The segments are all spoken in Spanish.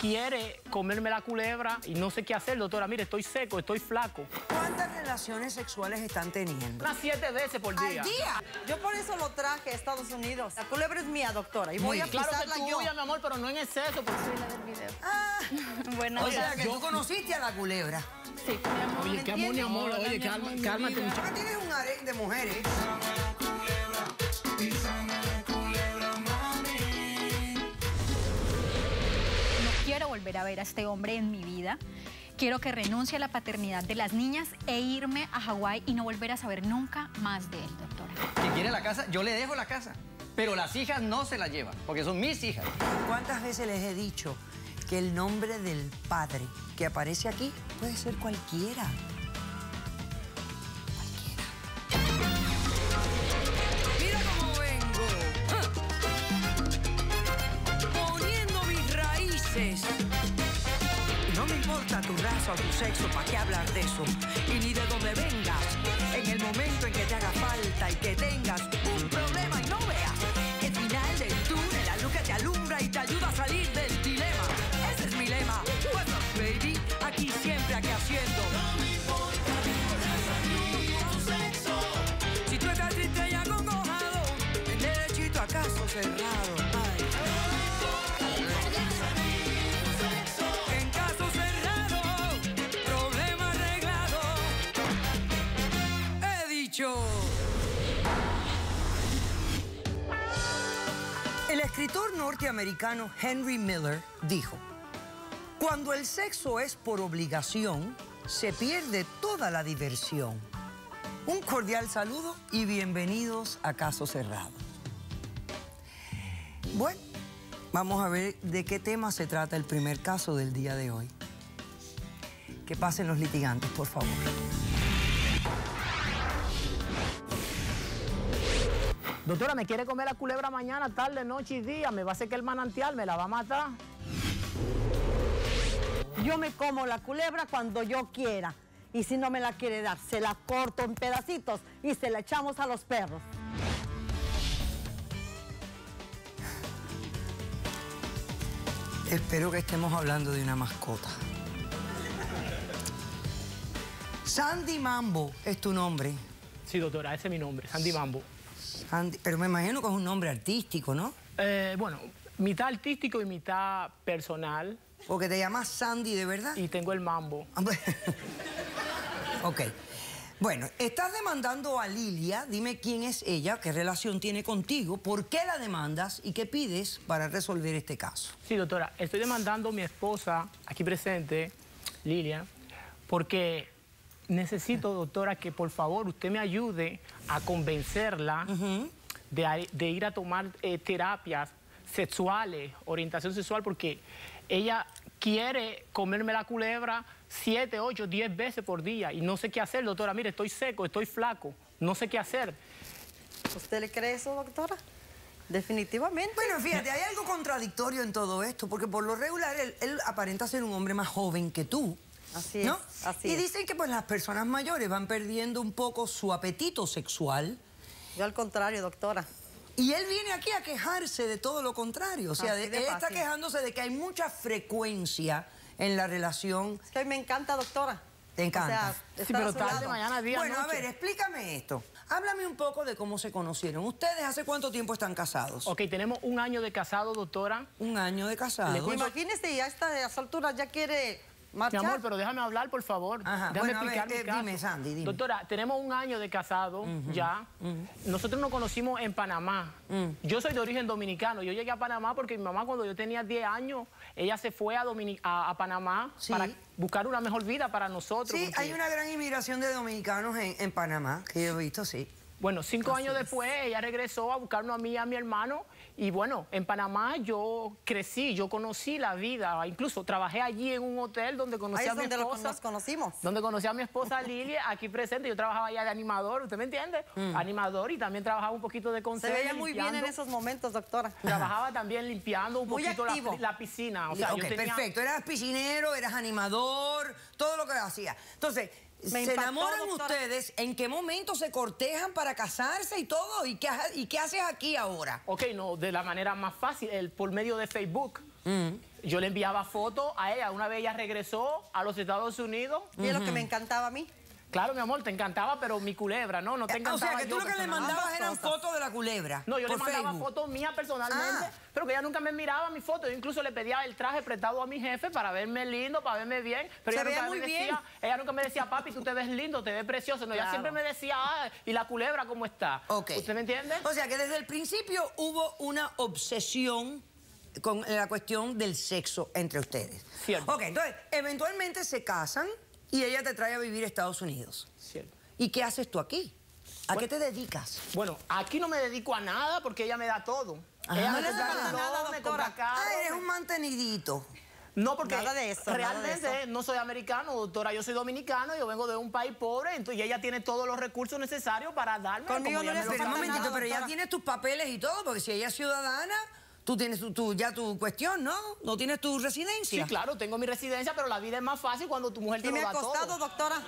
quiere comerme la culebra y no sé qué hacer, doctora. Mire, estoy seco, estoy flaco. ¿Cuántas relaciones sexuales están teniendo? Unas 7 veces por día. ¿Al día? Yo por eso lo traje a Estados Unidos. La culebra es mía, doctora, y voy a Claro pisarla que tuya, mi amor, pero no en exceso. Porque... Soy la del video. Ah, Buenas o sea, tardes. que tú conociste a la culebra. Sí, mi amor. Oye, qué amor, mi amor. Oye, cálmate, muchacho. Ahora tienes un harén de mujeres. No quiero volver a ver a este hombre en mi vida. Quiero que renuncie a la paternidad de las niñas e irme a Hawái y no volver a saber nunca más de él, doctora. Si quiere la casa, yo le dejo la casa. Pero las hijas no se las llevan, porque son mis hijas. ¿Cuántas veces les he dicho que el nombre del padre que aparece aquí puede ser cualquiera? Mira cómo vengo. Poniendo mis raíces. No me importa tu raza o tu sexo, ¿para qué hablar de eso? Y ni de dónde vengas. En el momento en que te haga falta y que tengas un problema y no veas el final del túnel, la luz que te alumbra y te ayuda a salir del dilema. Ese es mi lema. What's up, baby? Aquí siempre, aquí haciendo. No me importa tu sexo. Si tú estás triste y acongojado, el derechito a caso cerrado. Ay. En caso cerrado, problema arreglado. He dicho. El escritor norteamericano Henry Miller dijo: cuando el sexo es por obligación, se pierde toda la diversión. Un cordial saludo y bienvenidos a Caso Cerrado. Bueno, vamos a ver de qué tema se trata el primer caso del día de hoy. Que pasen los litigantes, por favor. Doctora, me quiere comer la culebra mañana, tarde, noche y día. Me va a hacer que el manantial me la va a matar. Yo me como la culebra cuando yo quiera. Y si no me la quiere dar, se la corto en pedacitos y se la echamos a los perros. Espero que estemos hablando de una mascota. Sandy Mambo es tu nombre. Sí, doctora, ese es mi nombre, Sandy Mambo. Sandy, pero me imagino que es un nombre artístico, ¿no? Bueno, mitad artístico y mitad personal. Porque te llamas Sandy de verdad. Y tengo el mambo. Ok. Bueno, estás demandando a Lilia. Dime quién es ella, qué relación tiene contigo, por qué la demandas y qué pides para resolver este caso. Sí, doctora, estoy demandando a mi esposa, aquí presente, Lilia, porque necesito, doctora, que por favor usted me ayude a convencerla de ir a tomar terapias sexuales, orientación sexual, porque ella quiere comerme la culebra 7, 8, 10 veces por día y no sé qué hacer, doctora. Mire, estoy seco, estoy flaco, no sé qué hacer. ¿Usted le cree eso, doctora? Definitivamente. Bueno, fíjate, hay algo contradictorio en todo esto, porque por lo regular él aparenta ser un hombre más joven que tú. Así ¿no? es, así y es. dicen que pues las personas mayores van perdiendo un poco su apetito sexual. Yo al contrario, doctora. Y él viene aquí a quejarse de todo lo contrario. O sea, Así de él está fácil. quejándose de que hay mucha frecuencia en la relación. Es que a mí me encanta, doctora. Te encanta. O sea, Sí, estar pero a su tarde, lado. mañana, día, Bueno, a noche. ver, explícame esto. Háblame un poco de cómo se conocieron. ¿Ustedes hace cuánto tiempo están casados? Ok, tenemos 1 año de casado, doctora. 1 año de casados. Imagínese, ya está a esa altura, ya quiere Mi marchar. amor, pero déjame hablar, por favor. Ajá, Déjame bueno, a ver, explicar mi caso. dime, Sandy, dime. Doctora, tenemos 1 año de casado ya. Nosotros nos conocimos en Panamá. Yo soy de origen dominicano. Yo llegué a Panamá porque mi mamá, cuando yo tenía 10 años, ella se fue a Panamá Sí. para buscar una mejor vida para nosotros. Sí, porque, hay una gran inmigración de dominicanos en Panamá, que yo he visto, sí. Bueno, 5 años después, ella regresó a buscarnos a mí y a mi hermano. Y bueno, en Panamá yo crecí, yo conocí la vida. Incluso trabajé allí en un hotel donde conocí Ahí a es mi donde esposa. nos conocimos. Donde conocí a mi esposa Lilia, aquí presente. Yo trabajaba allá de animador, ¿usted me entiende? Animador, y también trabajaba un poquito de Se consejo. veía muy bien en esos momentos, doctora. Trabajaba también limpiando un Muy poquito activo. la piscina. O sea, Ok, yo tenía... perfecto. Eras piscinero, eras animador, todo lo que hacía. Entonces, Me ¿se impactó, enamoran doctora. ustedes? ¿En qué momento se cortejan para casarse y todo? ¿Y qué haces aquí ahora? Ok, no, de la manera más fácil, por medio de Facebook. Yo le enviaba fotos a ella. Una vez ella regresó a los Estados Unidos. Y es lo que me encantaba a mí. Claro, mi amor, te encantaba, pero mi culebra, ¿no? No te encantaba. O sea, que tú yo lo que le personalmente. mandabas eran fotos de la culebra. No, yo le por mandaba Facebook. fotos mías personalmente, pero que ella nunca me miraba mis fotos. Yo incluso le pedía el traje prestado a mi jefe para verme lindo, para verme bien. Pero Se ella veía nunca muy me bien. decía, ella nunca me decía, papi, tú te ves lindo, te ves precioso. No, ella Claro. siempre me decía, ¿y la culebra cómo está? Ok. ¿Usted me entiende? O sea, que desde el principio hubo una obsesión con la cuestión del sexo entre ustedes. Cierto. Ok, entonces, eventualmente se casan y ella te trae a vivir a Estados Unidos. Cierto. ¿Y qué haces tú aquí? ¿A qué te dedicas? Bueno, aquí no me dedico a nada porque ella me da todo. Ella No me le compra da reloj, nada, me doctora. compra carro. Ah, eres un mantenidito. No, porque Nada de eso, nada de realmente eso. no soy americano, doctora. Yo soy dominicano, yo vengo de un país pobre, entonces y ella tiene todos los recursos necesarios para darme. Conmigo como no ella le me lo Pero un falta momentito, nada, pero ya doctora. tienes tus papeles y todo, porque si ella es ciudadana, tú tienes ya tu cuestión, ¿no? No tienes tu residencia. Sí, claro, tengo mi residencia, pero la vida es más fácil cuando tu mujer te Y lo me da ha costado, todo. doctora.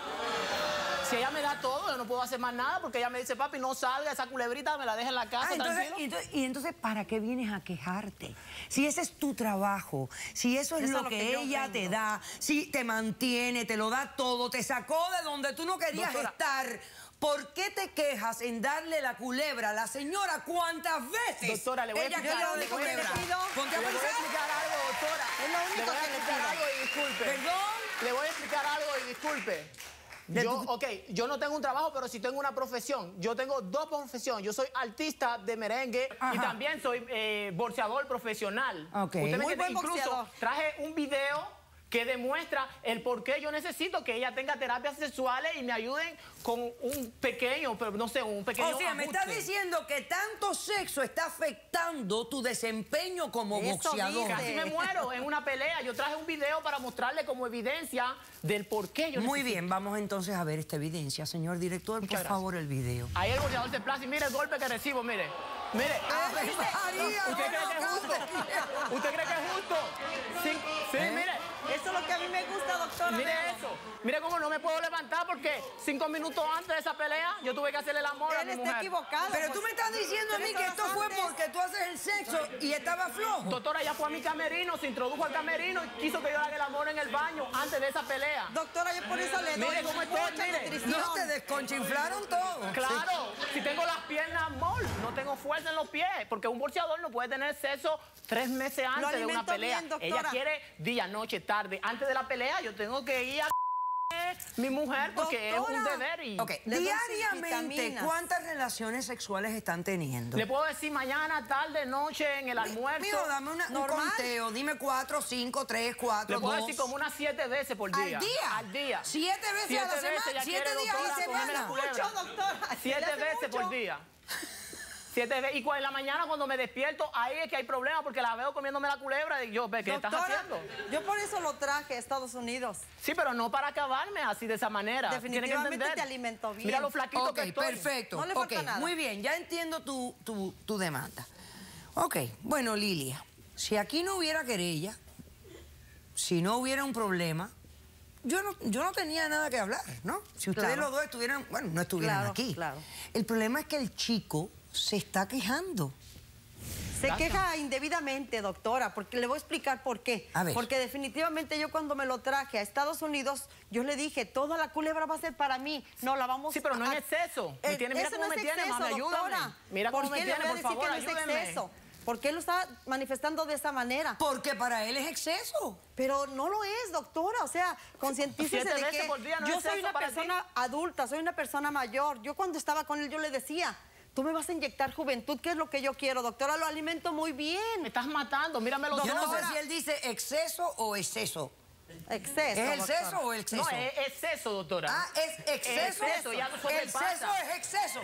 Si ella me da todo, yo no puedo hacer más nada porque ella me dice, papi, no salga, esa culebrita me la deja en la casa, tranquilo. Entonces, ¿para qué vienes a quejarte? Si ese es tu trabajo, si eso es Eso lo es lo que que yo ella te vengo. da, si te mantiene, te lo da todo, te sacó de donde tú no querías Doctora. estar, ¿por qué te quejas en darle la culebra a la señora cuántas veces? Doctora, le voy a ella explicar, quiere le de voy a culebra. explicar. Ponte a Le voy a pensar. explicar algo, doctora. Es lo único Le voy a que le explicar pido. algo y disculpe. Perdón. Le voy a explicar algo y disculpe. Yo no tengo un trabajo, pero sí tengo una profesión. Yo tengo dos profesiones. Yo soy artista de merengue y también soy boxeador profesional. Ok. ¿Usted me Muy entiende? buen Incluso boxeador. traje un video que demuestra el por qué yo necesito que ella tenga terapias sexuales y me ayuden con un pequeño, pero no sé, un pequeño O sea, me estás ajuste. diciendo que tanto sexo está afectando tu desempeño como Eso boxeador. dice. Casi me muero en una pelea. Yo traje un video para mostrarle como evidencia del por qué yo Muy necesito. bien, vamos entonces a ver esta evidencia. Señor director, por gracias. favor, el video. Ahí el boxeador se plaza y mire el golpe que recibo, mire. Mire. ¡Ave María! ¿Usted cree que es justo? ¿Usted cree que es justo? Sí, mire. Eso es lo que a mí me gusta, doctora. Mire eso. Mire cómo no me puedo levantar porque 5 minutos antes de esa pelea yo tuve que hacerle el amor a Él mi está mujer. equivocado. Pero tú me estás diciendo a mí 3 que esto horas fue antes. porque tú haces el sexo y estaba flojo. Doctora, ella fue a mi camerino, se introdujo al camerino y quiso que yo haga el amor en el baño antes de esa pelea. Doctora, yo por eso le doy Mire cómo estoy, mucha mire. nutrición. No, te desconchinflaron todo. Claro, si tengo las piernas mol, no tengo fuerza en los pies, porque un boxeador no puede tener sexo 3 meses antes de una alimento pelea. bien, doctora. Ella quiere día, noche, tarde. Antes de la pelea yo tengo que ir a mi mujer porque es un Doctora. deber y Ok, Le doy sus diariamente, vitaminas. ¿cuántas relaciones sexuales están teniendo? le puedo decir mañana, tarde, noche, en el almuerzo. Mijo, dame un Normal. conteo. Dime 4, 5, 3, 4, Le puedo 2. decir como unas 7 veces por día. ¿Al día? Al día. 7 veces a la 7 veces semana. ella 7 quiere, días a la doctora, comerme la semana. culebra. Mucho, doctora. 7 Le hace veces mucho. por día. 7 veces. Y en la mañana cuando me despierto, ahí es que hay problemas porque la veo comiéndome la culebra y yo, ¿qué estás Doctora, haciendo? yo por eso lo traje a Estados Unidos. Sí, pero no para acabarme así de esa manera. Tiene que Definitivamente entender. te alimento bien. Mira lo flaquito Ok, que estoy. perfecto. No le falta Ok, nada. muy bien, ya entiendo tu demanda. Ok, bueno, Lilia, si aquí no hubiera querella, si no hubiera un problema, yo no tenía nada que hablar, ¿no? Si ustedes Claro. los dos estuvieran, bueno, no estuvieran Claro, aquí. claro. El problema es que el chico se está quejando. Se Gracias. queja indebidamente, doctora, porque le voy a explicar por qué. A ver. Porque definitivamente yo cuando me lo traje a Estados Unidos, yo le dije, toda la culebra va a ser para mí. No la vamos Sí, pero no en exceso. Me tiene- mira eso cómo no me es tiene, exceso, mami, ayúdame. doctora. Mira cómo ¿Por me qué tiene, le voy a por decir favor, que no es ayúdeme. exceso? ¿Por qué lo está manifestando de esa manera? Porque para él es exceso. Pero no lo es, doctora. O sea, concientícese 7 de veces que por día no yo es soy exceso una para ti. persona adulta, soy una persona mayor. Yo cuando estaba con él, yo le decía, tú me vas a inyectar juventud, ¿qué es lo que yo quiero, doctora? Lo alimento muy Me bien. estás matando, mírame los Yo ojos. no sé si él dice exceso o exceso. Exceso, ¿Es el doctora. exceso o el exceso? No, es exceso, doctora. Ah, es exceso. Exceso, ya no el sobrepasa. exceso es exceso.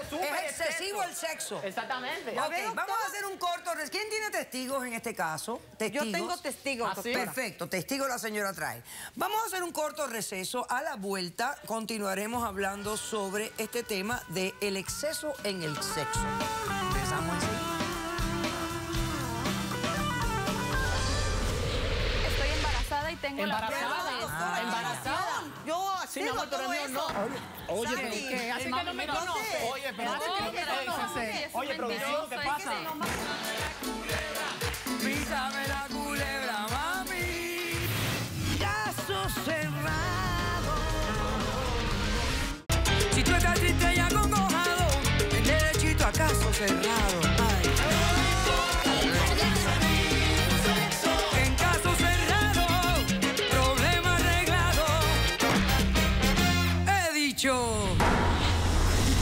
Súper Es excesivo exceso. el sexo. Exactamente. Ya Ok, ve, doctora. vamos a hacer un corto. ¿Quién tiene testigos en este caso? ¿Testigos? Yo tengo testigos, Ah, sí. doctora. Perfecto, testigo la señora trae. Vamos a hacer un corto receso. A la vuelta continuaremos hablando sobre este tema de el exceso en el sexo. Empezamos así. Estoy embarazada y tengo Embarazada. la prueba de Doctora, eso. embarazada. Yo Sí, mi accedo amor, a pero todo no, eso. no. Oye, Sandy, pero ¿qué? Así que no me no sé. conoce. Oye, espérate. No, ¿Qué no, pasa? es Oye, producción, mentiroso, ¿qué es que pasa? se lo mata. Písame la cerrado.